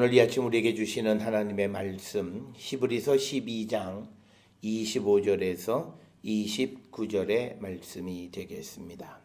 오늘 이 아침 우리에게 주시는 하나님의 말씀 히브리서 12장 25절에서 29절의 말씀이 되겠습니다.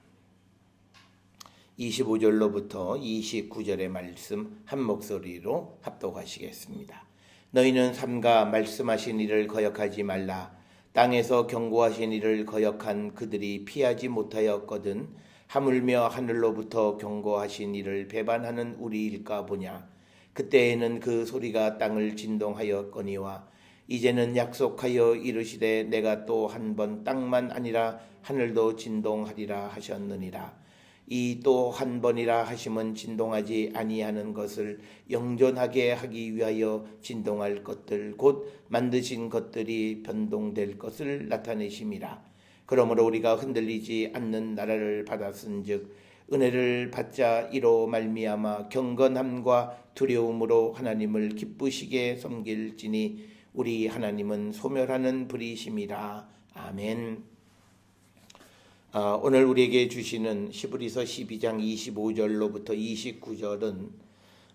25절로부터 29절의 말씀 한 목소리로 합독하시겠습니다. 너희는 삼가 말씀하신 이를 거역하지 말라. 땅에서 경고하신 이를 거역한 그들이 피하지 못하였거든 하물며 하늘로부터 경고하신 이를 배반하는 우리일까 보냐. 그때에는 그 소리가 땅을 진동하였거니와 이제는 약속하여 이르시되 내가 또 한 번 땅만 아니라 하늘도 진동하리라 하셨느니라. 이 또 한 번이라 하심은 진동하지 아니하는 것을 영존하게 하기 위하여 진동할 것들 곧 만드신 것들이 변동될 것을 나타내심이라. 그러므로 우리가 흔들리지 않는 나라를 받았은즉 은혜를 받자 이로 말미암아 경건함과 두려움으로 하나님을 기쁘시게 섬길지니 우리 하나님은 소멸하는 불이심이라. 아멘. 오늘 우리에게 주시는 히브리서 12장 25절로부터 29절은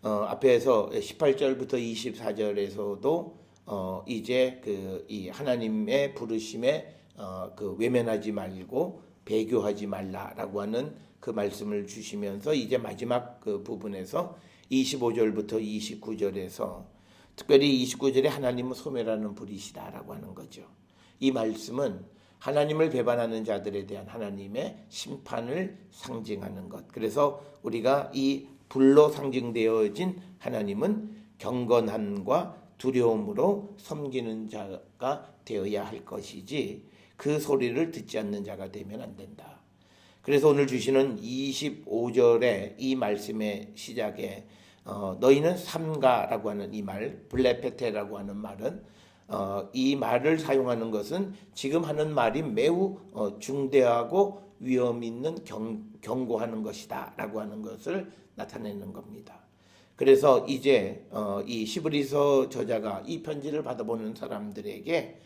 앞에서 18절부터 24절에서도 이제 이 하나님의 부르심에 외면하지 말고 배교하지 말라라고 하는 그 말씀을 주시면서 이제 마지막 그 부분에서 25절부터 29절에서 특별히 29절에 하나님은 소멸하는 불이시다라고 하는 거죠. 이 말씀은 하나님을 배반하는 자들에 대한 하나님의 심판을 상징하는 것. 그래서 우리가 이 불로 상징되어진 하나님은 경건함과 두려움으로 섬기는 자가 되어야 할 것이지 그 소리를 듣지 않는 자가 되면 안 된다. 그래서 오늘 주시는 25절의 이 말씀의 시작에 너희는 삼가라고 하는 이 말, 블레페테라고 하는 말은 이 말을 사용하는 것은 지금 하는 말이 매우 중대하고 위험 있는 경고하는 것이다 라고 하는 것을 나타내는 겁니다. 그래서 이제 이 히브리서 저자가 이 편지를 받아보는 사람들에게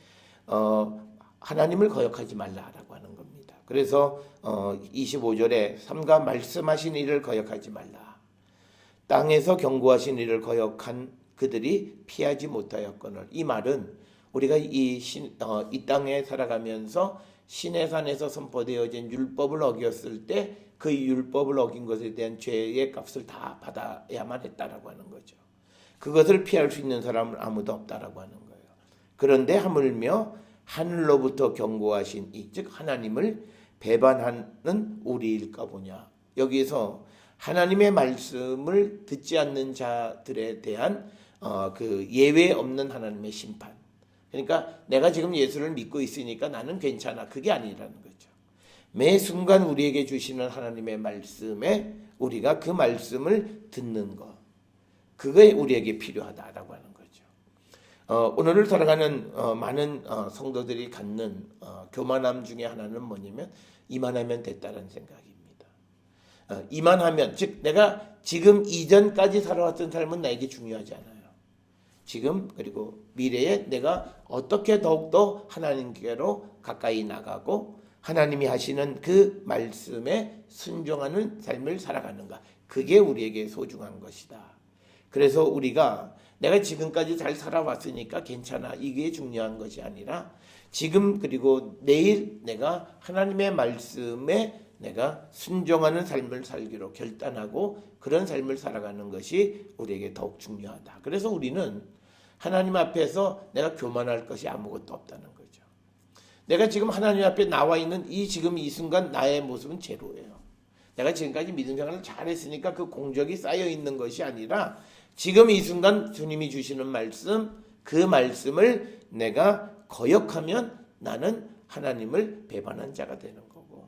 하나님을 거역하지 말라라고 하는 겁니다. 그래서 25절에 삼가 말씀하신 이를 거역하지 말라. 땅에서 경고하신 이를 거역한 그들이 피하지 못하였거늘. 이 말은 우리가 이 땅에 살아가면서 시내산에서 선포되어진 율법을 어겼을 때 그 율법을 어긴 것에 대한 죄의 값을 다 받아야만 했다라고 하는 거죠. 그것을 피할 수 있는 사람은 아무도 없다라고 하는 거예요. 그런데 하물며 하늘로부터 경고하신 이 즉 하나님을 배반하는 우리일까 보냐. 여기서 하나님의 말씀을 듣지 않는 자들에 대한 그 예외 없는 하나님의 심판. 그러니까 내가 지금 예수를 믿고 있으니까 나는 괜찮아. 그게 아니라는 거죠. 매 순간 우리에게 주시는 하나님의 말씀에 우리가 그 말씀을 듣는 것. 그게 우리에게 필요하다라고 하는 거죠. 오늘을 살아가는 많은 성도들이 갖는 교만함 중에 하나는 뭐냐면 이만하면 됐다는 생각입니다. 이만하면 즉 내가 지금 이전까지 살아왔던 삶은 나에게 중요하지 않아요. 지금 그리고 미래에 내가 어떻게 더욱더 하나님께로 가까이 나가고 하나님이 하시는 그 말씀에 순종하는 삶을 살아가는가. 그게 우리에게 소중한 것이다. 그래서 우리가 내가 지금까지 잘 살아왔으니까 괜찮아. 이게 중요한 것이 아니라 지금 그리고 내일 내가 하나님의 말씀에 내가 순종하는 삶을 살기로 결단하고 그런 삶을 살아가는 것이 우리에게 더욱 중요하다. 그래서 우리는 하나님 앞에서 내가 교만할 것이 아무것도 없다는 거죠. 내가 지금 하나님 앞에 나와 있는 지금 이 순간 나의 모습은 제로예요. 내가 지금까지 믿음 생활을 잘했으니까 그 공적이 쌓여 있는 것이 아니라 지금 이 순간 주님이 주시는 말씀, 그 말씀을 내가 거역하면 나는 하나님을 배반한 자가 되는 거고,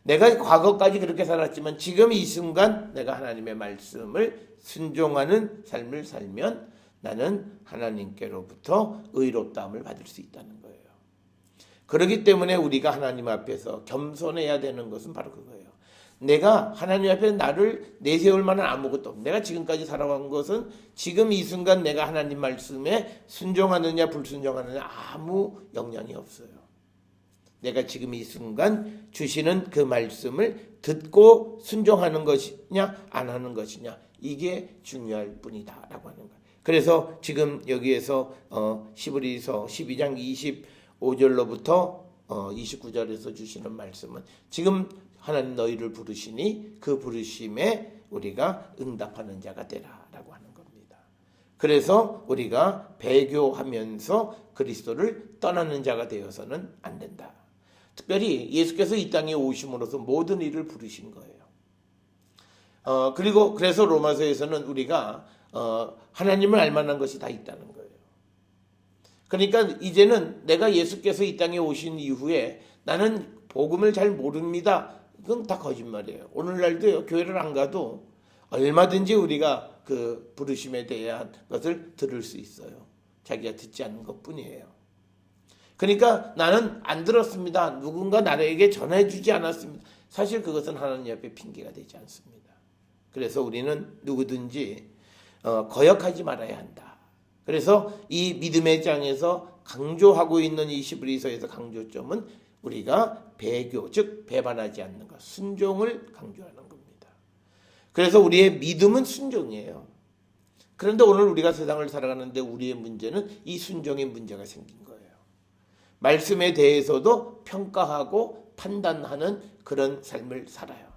내가 과거까지 그렇게 살았지만 지금 이 순간 내가 하나님의 말씀을 순종하는 삶을 살면 나는 하나님께로부터 의롭다함을 받을 수 있다는 거예요. 그렇기 때문에 우리가 하나님 앞에서 겸손해야 되는 것은 바로 그거예요. 내가 하나님 앞에 나를 내세울 만한 아무것도 없고 내가 지금까지 살아온 것은 지금 이 순간 내가 하나님 말씀에 순종하느냐 불순종하느냐 아무 영향이 없어요. 내가 지금 이 순간 주시는 그 말씀을 듣고 순종하는 것이냐 안 하는 것이냐, 이게 중요할 뿐이다 라고 하는 거예요. 그래서 지금 여기에서 히브리서 12장 25절로부터 29절에서 주시는 말씀은 지금 하나님 너희를 부르시니 그 부르심에 우리가 응답하는 자가 되라 라고 하는 겁니다. 그래서 우리가 배교하면서 그리스도를 떠나는 자가 되어서는 안 된다. 특별히 예수께서 이 땅에 오심으로써 모든 일을 부르신 거예요. 그리고 그래서 로마서에서는 우리가 하나님을 알만한 것이 다 있다는 거예요. 그러니까 이제는 내가 예수께서 이 땅에 오신 이후에 나는 복음을 잘 모릅니다, 그건 다 거짓말이에요. 오늘날도요, 교회를 안 가도 얼마든지 우리가 그 부르심에 대한 것을 들을 수 있어요. 자기가 듣지 않는 것뿐이에요. 그러니까 나는 안 들었습니다, 누군가 나에게 전해주지 않았습니다, 사실 그것은 하나님 앞에 핑계가 되지 않습니다. 그래서 우리는 누구든지 거역하지 말아야 한다. 그래서 이 믿음의 장에서 강조하고 있는 이 히브리서에서 강조점은 우리가 배교, 즉 배반하지 않는 것, 순종을 강조하는 겁니다. 그래서 우리의 믿음은 순종이에요. 그런데 오늘 우리가 세상을 살아가는데 우리의 문제는 이 순종의 문제가 생긴 거예요. 말씀에 대해서도 평가하고 판단하는 그런 삶을 살아요.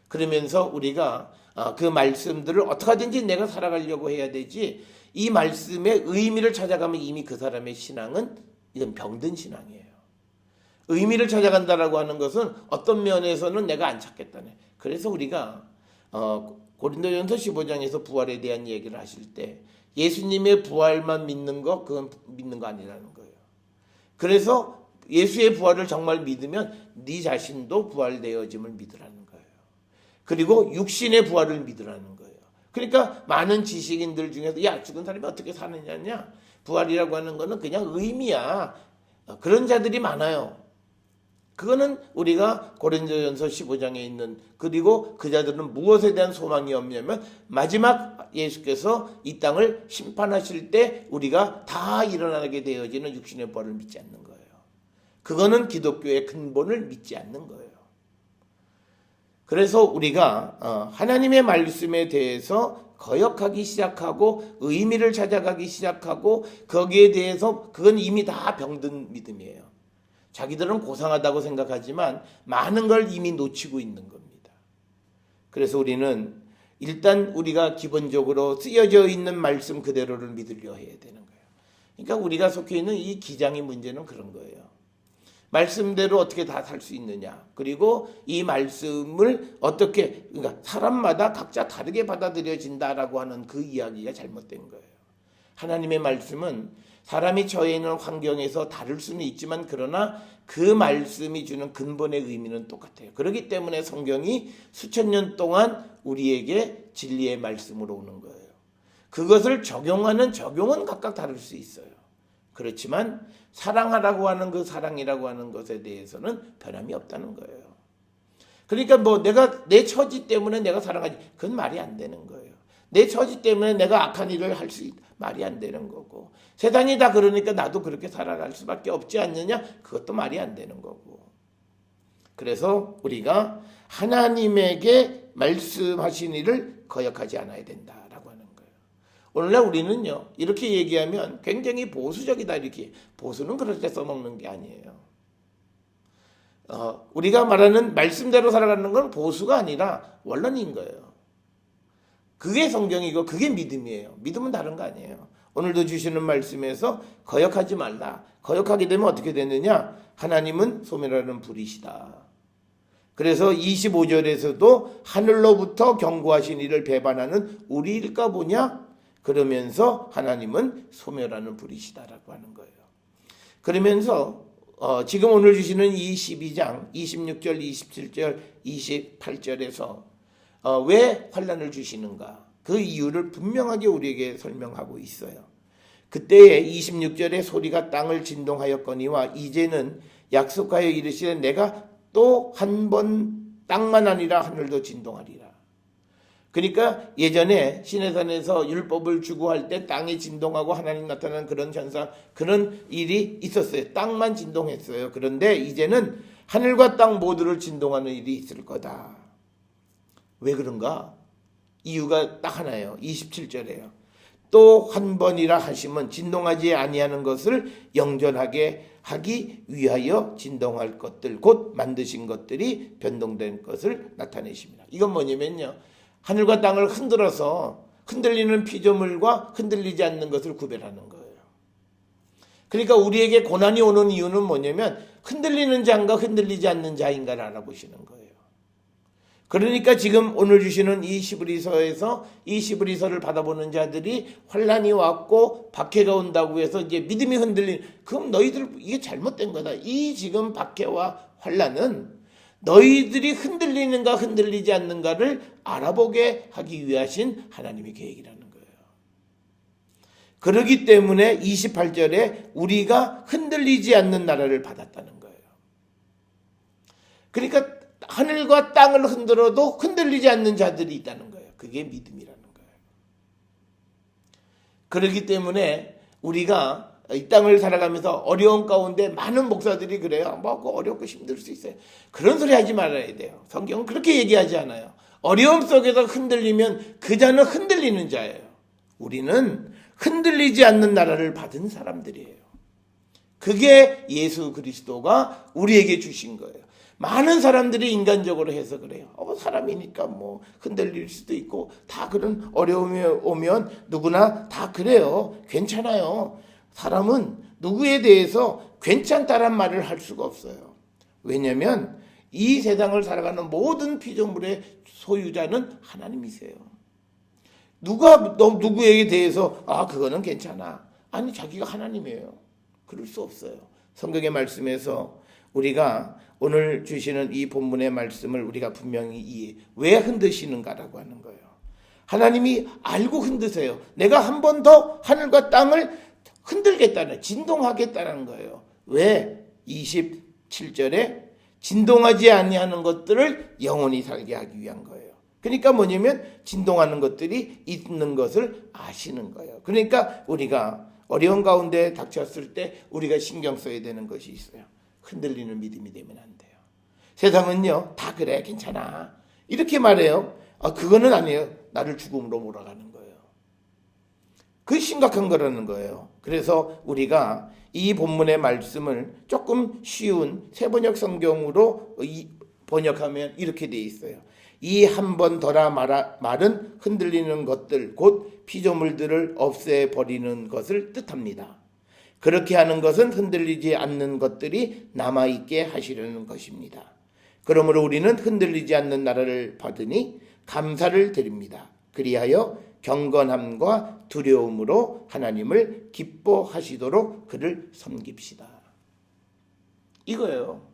그러면서 우리가 그 말씀들을 어떻게 하든지 내가 살아가려고 해야 되지, 이 말씀의 의미를 찾아가면 이미 그 사람의 신앙은 이건 병든 신앙이에요. 의미를 찾아간다라고 하는 것은 어떤 면에서는 내가 안 찾겠다네. 그래서 우리가 고린도전서 15장에서 부활에 대한 얘기를 하실 때 예수님의 부활만 믿는 거, 그건 믿는 거 아니라는 거예요. 그래서 예수의 부활을 정말 믿으면 네 자신도 부활되어짐을 믿으라는 거예요. 그리고 육신의 부활을 믿으라는 거예요. 그러니까 많은 지식인들 중에서 야, 죽은 사람이 어떻게 사느냐, 부활이라고 하는 거는 그냥 의미야, 그런 자들이 많아요. 그거는 우리가 고린도전서 15장에 있는, 그리고 그 자들은 무엇에 대한 소망이 없냐면 마지막 예수께서 이 땅을 심판하실 때 우리가 다 일어나게 되어지는 육신의 부활을 믿지 않는 거예요. 그거는 기독교의 근본을 믿지 않는 거예요. 그래서 우리가 하나님의 말씀에 대해서 거역하기 시작하고 의미를 찾아가기 시작하고 거기에 대해서 그건 이미 다 병든 믿음이에요. 자기들은 고상하다고 생각하지만 많은 걸 이미 놓치고 있는 겁니다. 그래서 우리는 일단 우리가 기본적으로 쓰여져 있는 말씀 그대로를 믿으려 해야 되는 거예요. 그러니까 우리가 속해 있는 이 기장의 문제는 그런 거예요. 말씀대로 어떻게 다 살 수 있느냐, 그리고 이 말씀을 어떻게, 그러니까 사람마다 각자 다르게 받아들여진다라고 하는 그 이야기가 잘못된 거예요. 하나님의 말씀은 사람이 처해 있는 환경에서 다를 수는 있지만 그러나 그 말씀이 주는 근본의 의미는 똑같아요. 그렇기 때문에 성경이 수천 년 동안 우리에게 진리의 말씀으로 오는 거예요. 그것을 적용은 각각 다를 수 있어요. 그렇지만 사랑하라고 하는 그 사랑이라고 하는 것에 대해서는 변함이 없다는 거예요. 그러니까 뭐 내가 내 처지 때문에 내가 사랑하지, 그건 말이 안 되는 거예요. 내 처지 때문에 내가 악한 일을 할 수 있다, 말이 안 되는 거고, 세상이 다 그러니까 나도 그렇게 살아갈 수밖에 없지 않느냐, 그것도 말이 안 되는 거고. 그래서 우리가 하나님에게 말씀하신 일을 거역하지 않아야 된다라고 하는 거예요. 오늘날 우리는요, 이렇게 얘기하면 굉장히 보수적이다, 이렇게. 보수는 그럴 때 써먹는 게 아니에요. 우리가 말하는 말씀대로 살아가는 건 보수가 아니라 원론인 거예요. 그게 성경이고 그게 믿음이에요. 믿음은 다른 거 아니에요. 오늘도 주시는 말씀에서 거역하지 말라. 거역하게 되면 어떻게 되느냐? 하나님은 소멸하는 불이시다. 그래서 25절에서도 하늘로부터 경고하신 이를 배반하는 우리일까 보냐? 그러면서 하나님은 소멸하는 불이시다라고 하는 거예요. 그러면서 지금 오늘 주시는 이 12장 26절, 27절, 28절에서 왜 환난을 주시는가? 그 이유를 분명하게 우리에게 설명하고 있어요. 그때에 26절에 소리가 땅을 진동하였거니와 이제는 약속하여 이르시되 내가 또 한 번 땅만 아니라 하늘도 진동하리라. 그러니까 예전에 시내산에서 율법을 주고 할 때 땅이 진동하고 하나님 나타나는 그런 현상, 그런 일이 있었어요. 땅만 진동했어요. 그런데 이제는 하늘과 땅 모두를 진동하는 일이 있을 거다. 왜 그런가? 이유가 딱 하나예요. 27절에요. 또 한 번이라 하시면 진동하지 아니하는 것을 영전하게 하기 위하여 진동할 것들 곧 만드신 것들이 변동된 것을 나타내십니다. 이건 뭐냐면요, 하늘과 땅을 흔들어서 흔들리는 피조물과 흔들리지 않는 것을 구별하는 거예요. 그러니까 우리에게 고난이 오는 이유는 뭐냐면 흔들리는 자인가 흔들리지 않는 자인가를 알아보시는 거예요. 그러니까 지금 오늘 주시는 이 시브리서에서 이 시브리서를 받아보는 자들이 환란이 왔고 박해가 온다고 해서 이제 믿음이 흔들린, 그럼 너희들 이게 잘못된 거다. 이 지금 박해와 환란은 너희들이 흔들리는가 흔들리지 않는가를 알아보게 하기 위하신 하나님의 계획이라는 거예요. 그렇기 때문에 28절에 우리가 흔들리지 않는 나라를 받았다는 거예요. 그러니까 하늘과 땅을 흔들어도 흔들리지 않는 자들이 있다는 거예요. 그게 믿음이라는 거예요. 그렇기 때문에 우리가 이 땅을 살아가면서 어려운 가운데 많은 목사들이 그래요. 뭐 어렵고 힘들 수 있어요. 그런 소리 하지 말아야 돼요. 성경은 그렇게 얘기하지 않아요. 어려움 속에서 흔들리면 그 자는 흔들리는 자예요. 우리는 흔들리지 않는 나라를 받은 사람들이에요. 그게 예수 그리스도가 우리에게 주신 거예요. 많은 사람들이 인간적으로 해서 그래요. 사람이니까 뭐 흔들릴 수도 있고 다 그런 어려움이 오면 누구나 다 그래요. 괜찮아요. 사람은 누구에 대해서 괜찮다란 말을 할 수가 없어요. 왜냐하면 이 세상을 살아가는 모든 피조물의 소유자는 하나님이세요. 누가 누구에게 대해서 그거는 괜찮아. 아니, 자기가 하나님이에요. 그럴 수 없어요. 성경의 말씀에서 우리가 오늘 주시는 이 본문의 말씀을 우리가 분명히 왜 흔드시는가라고 하는 거예요. 하나님이 알고 흔드세요. 내가 한 번 더 하늘과 땅을 흔들겠다는, 진동하겠다는 거예요. 왜? 27절에 진동하지 아니하는 것들을 영원히 살게 하기 위한 거예요. 그러니까 뭐냐면 진동하는 것들이 있는 것을 아시는 거예요. 그러니까 우리가 어려운 가운데 닥쳤을 때 우리가 신경 써야 되는 것이 있어요. 흔들리는 믿음이 되면 안 돼요. 세상은요, 다 그래, 괜찮아, 이렇게 말해요. 그거는 아니에요. 나를 죽음으로 몰아가는 거예요. 그게 심각한 거라는 거예요. 그래서 우리가 이 본문의 말씀을 조금 쉬운 세번역 성경으로 번역하면 이렇게 돼 있어요. 이 한 번 더라 말은 흔들리는 것들 곧 피조물들을 없애버리는 것을 뜻합니다. 그렇게 하는 것은 흔들리지 않는 것들이 남아있게 하시려는 것입니다. 그러므로 우리는 흔들리지 않는 나라를 받으니 감사를 드립니다. 그리하여 경건함과 두려움으로 하나님을 기뻐하시도록 그를 섬깁시다. 이거예요.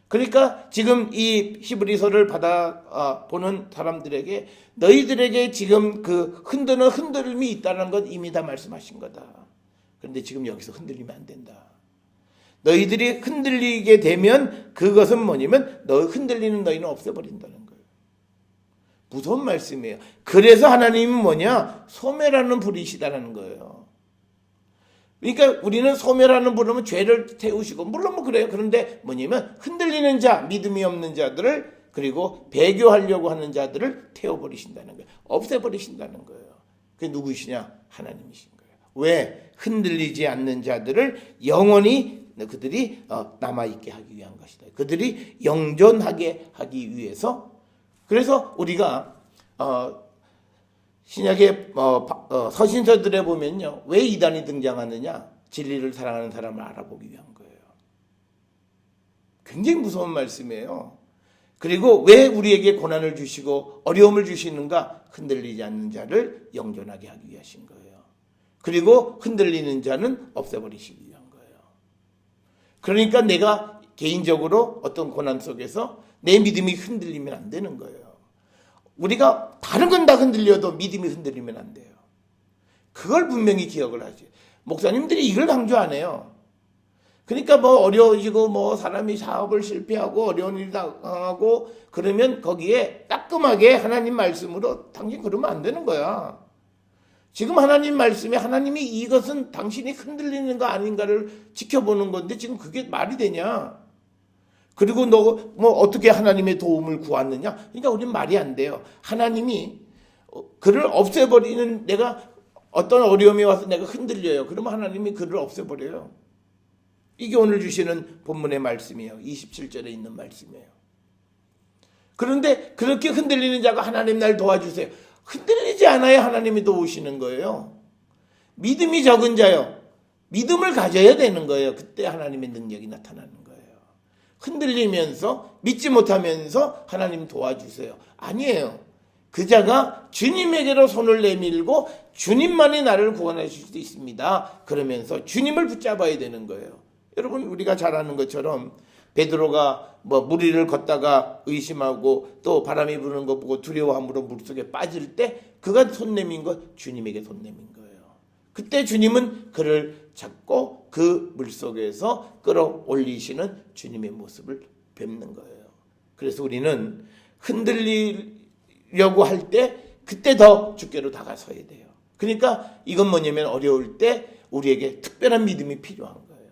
그러니까 지금 이 히브리서를 받아 보는 사람들에게 너희들에게 지금 그 흔드는 흔들림이 있다는 것 이미 다 말씀하신 거다. 그런데 지금 여기서 흔들리면 안 된다. 너희들이 흔들리게 되면 그것은 뭐냐면 흔들리는 너희는 없애버린다는 거예요. 무서운 말씀이에요. 그래서 하나님은 뭐냐? 소멸하는 불이시다라는 거예요. 그러니까 우리는 소멸하는 불이면 죄를 태우시고, 물론 뭐 그래요. 그런데 뭐냐면 흔들리는 자, 믿음이 없는 자들을, 그리고 배교하려고 하는 자들을 태워버리신다는 거예요. 없애버리신다는 거예요. 그게 누구시냐? 하나님이신 거예요. 왜? 흔들리지 않는 자들을 영원히 그들이 남아있게 하기 위한 것이다. 그들이 영존하게 하기 위해서. 그래서 우리가 신약의 서신서들에 보면요, 왜 이단이 등장하느냐? 진리를 사랑하는 사람을 알아보기 위한 거예요. 굉장히 무서운 말씀이에요. 그리고 왜 우리에게 고난을 주시고 어려움을 주시는가? 흔들리지 않는 자를 영존하게 하기 위하신 거예요. 그리고 흔들리는 자는 없애버리시기 위한 거예요. 그러니까 내가 개인적으로 어떤 고난 속에서 내 믿음이 흔들리면 안 되는 거예요. 우리가 다른 건 다 흔들려도 믿음이 흔들리면 안 돼요. 그걸 분명히 기억을 하지. 목사님들이 이걸 강조 안 해요. 그러니까 뭐 어려워지고 뭐 사람이 사업을 실패하고 어려운 일이 당하고 그러면 거기에 따끔하게 하나님 말씀으로 당신 그러면 안 되는 거야. 지금 하나님 말씀에 하나님이 이것은 당신이 흔들리는 거 아닌가를 지켜보는 건데 지금 그게 말이 되냐? 그리고 너 뭐 어떻게 하나님의 도움을 구하느냐? 그러니까 우리는 말이 안 돼요. 하나님이 그를 없애버리는, 내가 어떤 어려움이 와서 내가 흔들려요. 그러면 하나님이 그를 없애버려요. 이게 오늘 주시는 본문의 말씀이에요. 27절에 있는 말씀이에요. 그런데 그렇게 흔들리는 자가 하나님 날 도와주세요. 흔들리지 않아야 하나님이 도우시는 거예요. 믿음이 적은 자요. 믿음을 가져야 되는 거예요. 그때 하나님의 능력이 나타나는 거예요. 흔들리면서 믿지 못하면서 하나님 도와주세요. 아니에요. 그 자가 주님에게로 손을 내밀고 주님만이 나를 구원하실 수 있습니다. 그러면서 주님을 붙잡아야 되는 거예요. 여러분, 우리가 잘 아는 것처럼 베드로가 뭐 물 위를 걷다가 의심하고 또 바람이 부는 거 보고 두려워함으로 물속에 빠질 때 그가 손 내민 것, 주님에게 손 내민 거예요. 그때 주님은 그를 잡고 그 물속에서 끌어올리시는 주님의 모습을 뵙는 거예요. 그래서 우리는 흔들리려고 할 때 그때 더 주께로 다가서야 돼요. 그러니까 이건 뭐냐면 어려울 때 우리에게 특별한 믿음이 필요한 거예요.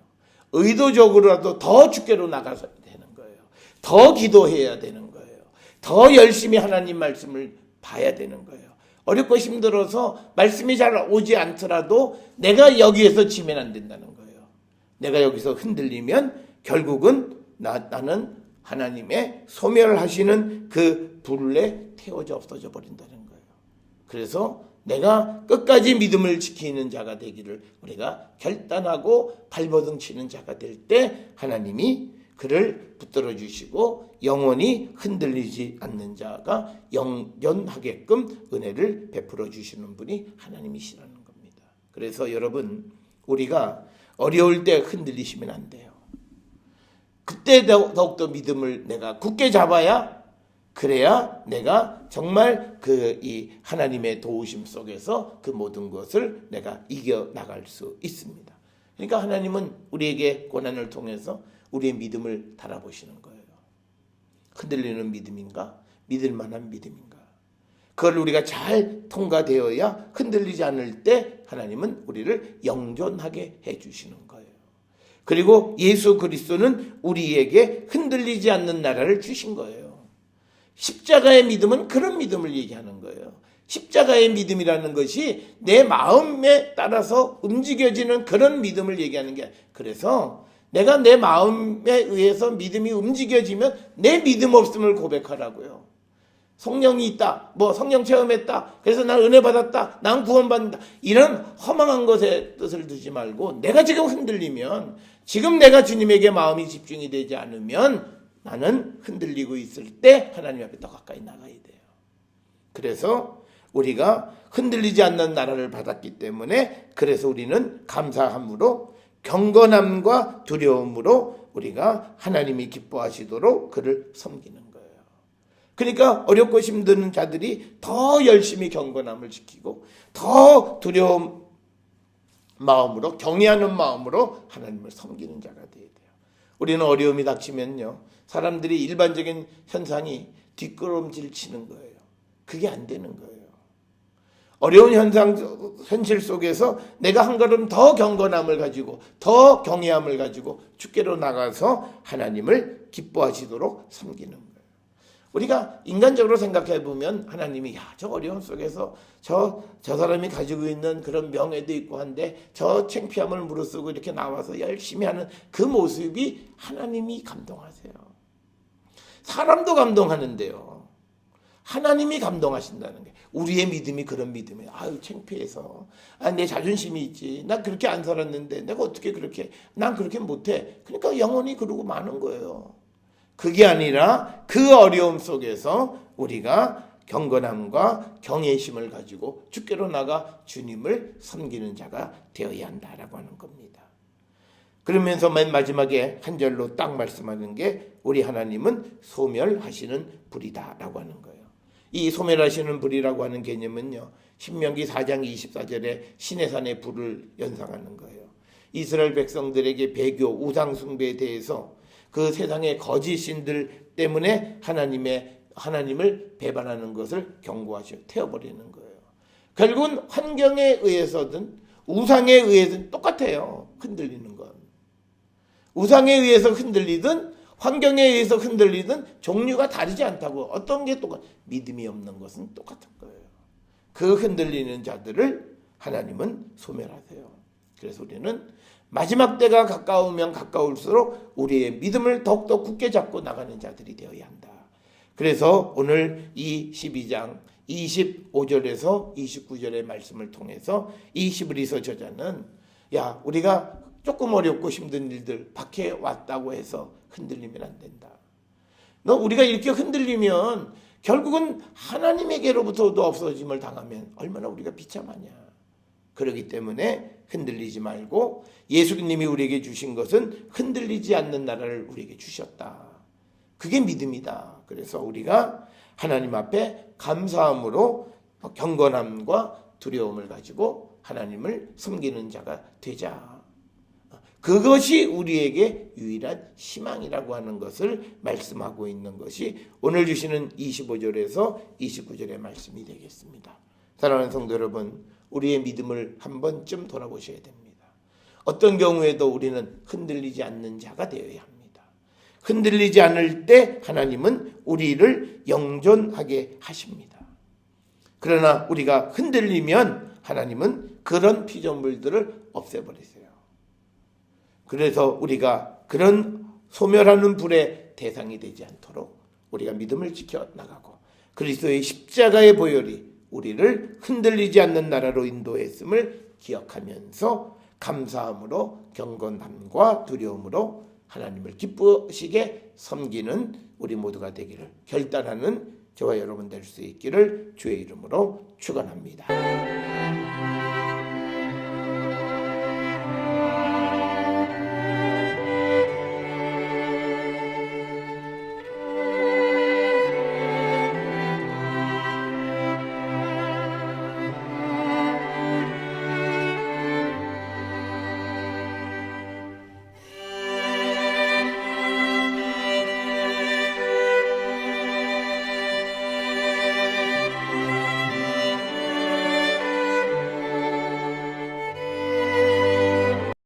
의도적으로라도 더 주께로 나가서야 되는 거예요. 더 기도해야 되는 거예요. 더 열심히 하나님 말씀을 봐야 되는 거예요. 어렵고 힘들어서 말씀이 잘 오지 않더라도 내가 여기에서 지면 안 된다는 거예요. 내가 여기서 흔들리면 결국은 나는 하나님의 소멸하시는 그 불에 태워져 없어져 버린다는 거예요. 그래서 내가 끝까지 믿음을 지키는 자가 되기를 우리가 결단하고 발버둥 치는 자가 될 때 하나님이 그를 붙들어 주시고 영원히 흔들리지 않는 자가 영원하게끔 은혜를 베풀어 주시는 분이 하나님이시라는 겁니다. 그래서 여러분, 우리가 어려울 때 흔들리시면 안 돼요. 그때 더욱더 믿음을 내가 굳게 잡아야, 그래야 내가 정말 이 하나님의 도우심 속에서 그 모든 것을 내가 이겨나갈 수 있습니다. 그러니까 하나님은 우리에게 고난을 통해서 우리의 믿음을 달아보시는 거예요. 흔들리는 믿음인가? 믿을 만한 믿음인가? 그걸 우리가 잘 통과되어야 흔들리지 않을 때 하나님은 우리를 영존하게 해주시는 거예요. 그리고 예수 그리스도는 우리에게 흔들리지 않는 나라를 주신 거예요. 십자가의 믿음은 그런 믿음을 얘기하는 거예요. 십자가의 믿음이라는 것이 내 마음에 따라서 움직여지는 그런 믿음을 얘기하는 게, 그래서 내가 내 마음에 의해서 믿음이 움직여지면 내 믿음 없음을 고백하라고요. 성령이 있다, 뭐 성령 체험했다, 그래서 난 은혜 받았다, 난 구원받는다, 이런 허망한 것에 뜻을 두지 말고, 내가 지금 흔들리면, 지금 내가 주님에게 마음이 집중이 되지 않으면 나는 흔들리고 있을 때 하나님 앞에 더 가까이 나가야 돼요. 그래서 우리가 흔들리지 않는 나라를 받았기 때문에, 그래서 우리는 감사함으로 경건함과 두려움으로 우리가 하나님이 기뻐하시도록 그를 섬기는 거예요. 그러니까 어렵고 힘든 자들이 더 열심히 경건함을 지키고 더 두려움 마음으로, 경외하는 마음으로 하나님을 섬기는 자가 돼야 돼요. 우리는 어려움이 닥치면요, 사람들이 일반적인 현상이 뒷걸음질 치는 거예요. 그게 안 되는 거예요. 어려운 현실 속에서 내가 한 걸음 더 경건함을 가지고, 더 경외함을 가지고 주께로 나가서 하나님을 기뻐하시도록 섬기는 거예요. 우리가 인간적으로 생각해 보면 하나님이, 저 어려움 속에서 저 사람이 가지고 있는 그런 명예도 있고 한데 저 창피함을 무릅쓰고 이렇게 나와서 열심히 하는 그 모습이 하나님이 감동하세요. 사람도 감동하는데요, 하나님이 감동하신다는 게, 우리의 믿음이 그런 믿음이에요. 창피해서, 내 자존심이 있지, 나 그렇게 안 살았는데 내가 어떻게 그렇게, 난 그렇게 못해, 그러니까 영원히 그러고 마는 거예요. 그게 아니라 그 어려움 속에서 우리가 경건함과 경외심을 가지고 주께로 나가 주님을 섬기는 자가 되어야 한다라고 하는 겁니다. 그러면서 맨 마지막에 한 절로 딱 말씀하는 게, 우리 하나님은 소멸하시는 불이다라고 하는 거예요. 이 소멸하시는 불이라고 하는 개념은요, 신명기 4장 24절에 시내산의 불을 연상하는 거예요. 이스라엘 백성들에게 배교, 우상 숭배에 대해서 그 세상의 거짓 신들 때문에 하나님을 배반하는 것을 경고하시고 태워버리는 거예요. 결국은 환경에 의해서든 우상에 의해서든 똑같아요. 흔들리는 건. 우상에 의해서 흔들리든 환경에 의해서 흔들리든 종류가 다르지 않다고. 어떤 게 믿음이 없는 것은 똑같은 거예요. 그 흔들리는 자들을 하나님은 소멸하세요. 그래서 우리는 마지막 때가 가까우면 가까울수록 우리의 믿음을 더욱더 굳게 잡고 나가는 자들이 되어야 한다. 그래서 오늘 이 12장 25절에서 29절의 말씀을 통해서 이 히브리서 저자는 우리가 조금 어렵고 힘든 일들 밖에 왔다고 해서 흔들리면 안 된다. 우리가 이렇게 흔들리면 결국은 하나님에게로부터도 없어짐을 당하면 얼마나 우리가 비참하냐. 그렇기 때문에 흔들리지 말고 예수님이 우리에게 주신 것은 흔들리지 않는 나라를 우리에게 주셨다. 그게 믿음이다. 그래서 우리가 하나님 앞에 감사함으로 경건함과 두려움을 가지고 하나님을 섬기는 자가 되자. 그것이 우리에게 유일한 희망이라고 하는 것을 말씀하고 있는 것이 오늘 주시는 25절에서 29절의 말씀이 되겠습니다. 사랑하는 성도 여러분, 우리의 믿음을 한 번쯤 돌아보셔야 됩니다. 어떤 경우에도 우리는 흔들리지 않는 자가 되어야 합니다. 흔들리지 않을 때 하나님은 우리를 영존하게 하십니다. 그러나 우리가 흔들리면 하나님은 그런 피조물들을 없애버리세요. 그래서 우리가 그런 소멸하는 불의 대상이 되지 않도록 우리가 믿음을 지켜나가고 그리스도의 십자가의 보혈이 우리를 흔들리지 않는 나라로 인도했음을 기억하면서 감사함으로 경건함과 두려움으로 하나님을 기쁘시게 섬기는 우리 모두가 되기를 결단하는 저와 여러분 될 수 있기를 주의 이름으로 축원합니다.